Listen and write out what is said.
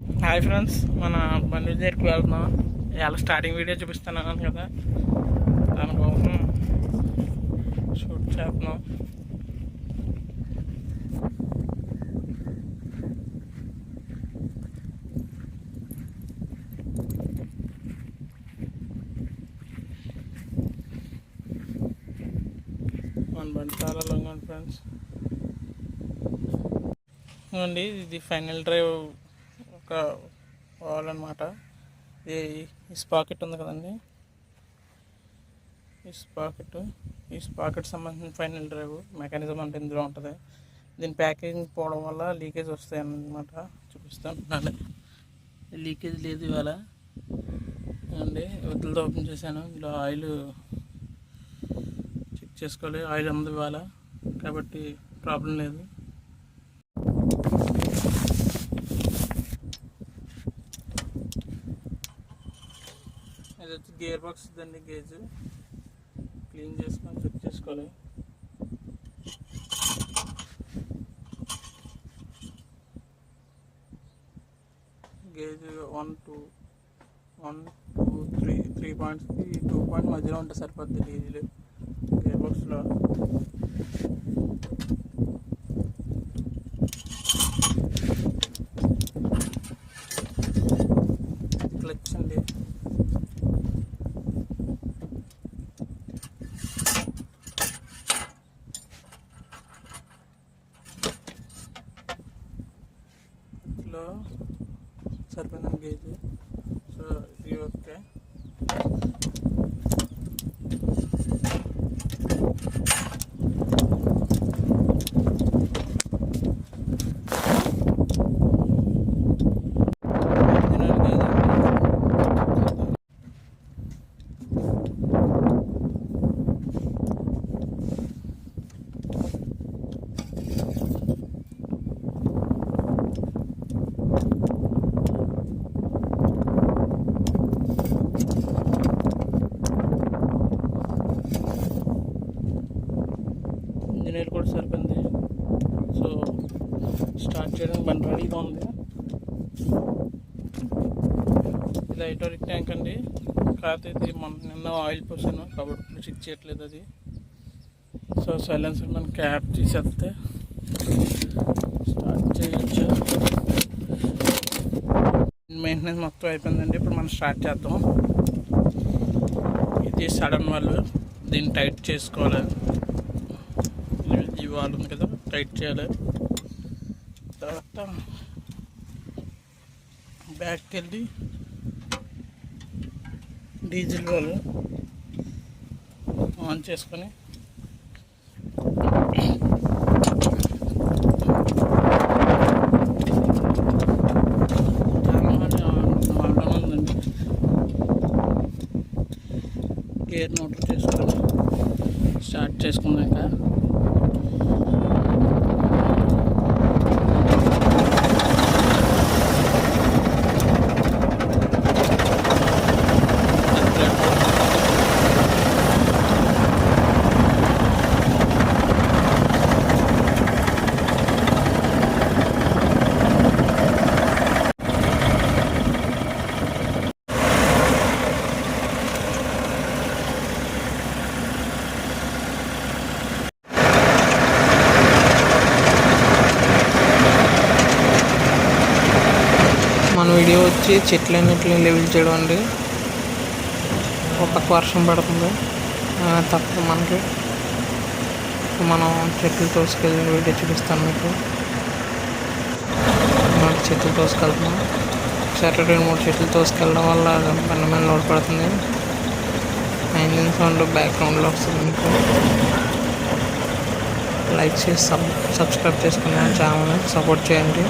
Hi friends, మన బండి దగ్గరికి వెళ్తున్నాం. ఇవాళ స్టార్టింగ్ వీడియో చూపిస్తున్నాను కదా, దానికోసం షూట్ చేస్తున్నాం. మన బండి చాలా లాంగ్ ఉంది ఫ్రెండ్స్. ఇవ్వండి, ఇది ఫైనల్ డ్రైవ్ ఒక పోవాలన్నమాట. ఈ స్పాకెట్ ఉంది కదండి, ఈ స్పాకెట్ సంబంధించిన ఫైనల్ డ్రైవ్ మెకానిజం అంటే ఇందులో ఉంటుంది. దీని ప్యాకేజింగ్ పోవడం వల్ల లీకేజ్ వస్తాయి అన్నమాట. చూపిస్తాను. లీకేజ్ లేదు ఇవాళ అండి. వద్దులతో ఓపెన్ చేశాను. ఇందులో ఆయిల్ చెక్ చేసుకోవాలి. ఆయిల్ ఉంది ఇవాళ, కాబట్టి ప్రాబ్లం లేదు. ఇది వచ్చి గేర్ బాక్స్ దండి. గేజ్ క్లీన్ చేసుకొని చెక్ చేసుకోవాలి. గేజ్ 1 2 3 పాయింట్స్కి 2 పాయింట్ మధ్యలో ఉంటే సరిపోద్ది గేజ్లు గేర్ బాక్స్లో. క్లచ్ అండి, లో సరిపోయిన గేజ్. సో ఇది ఓకే. ఇంజనీర్ కూడా సరిపోయింది. సో స్టార్ట్ చేయడానికి బండి రెడీగా ఉంది. ఇది హైడ్రాలిక్ ట్యాంక్ అండి. కాకపోతే ఇది నిన్న ఆయిల్ పోసాను కాబట్టి ఇప్పుడు చెక్ చేయట్లేదు అది. సో సైలెన్సర్ మన క్యాప్ తీసేస్తే స్టార్ట్ చేయొచ్చు. మెయింటెనెన్స్ మొత్తం అయిపోయిందండి. ఇప్పుడు మనం స్టార్ట్ చేద్దాం. ఇది సడన్ వాల్వ్, దీన్ని టైట్ చేసుకోవాలి. ఈ వాల్ ఉంది కదా, టైట్ చేయాలి. తర్వాత బ్యాక్కి వెళ్ళి డీజిల్ వాల్ ఆన్ చేసుకొని ఉందండి. గేర్ మోటర్ చేసుకొని స్టార్ట్ చేసుకున్నాక మన వీడియో వచ్చి చెట్లన్నింటిని లెవెల్ చేయడం అండి. ఒక పక్క వర్షం పడుతుంది తప్పదు మనకి. మనం చెట్లు తోసుకెళ్ళి వీడియో చూపిస్తాను మీకు. మనకి చెట్లు తోసుకెళ్తున్నాం. ఒకసారి 2-3 చెట్లు తోసుకెళ్ళడం వల్ల బండి మీద లోడ్ పడుతుంది. ఇంజిన్ సౌండ్ బ్యాక్గ్రౌండ్లో వస్తుంది మీకు. లైక్ చేసి సబ్స్క్రైబ్ చేసుకుని ఛానల్ని సపోర్ట్ చేయండి.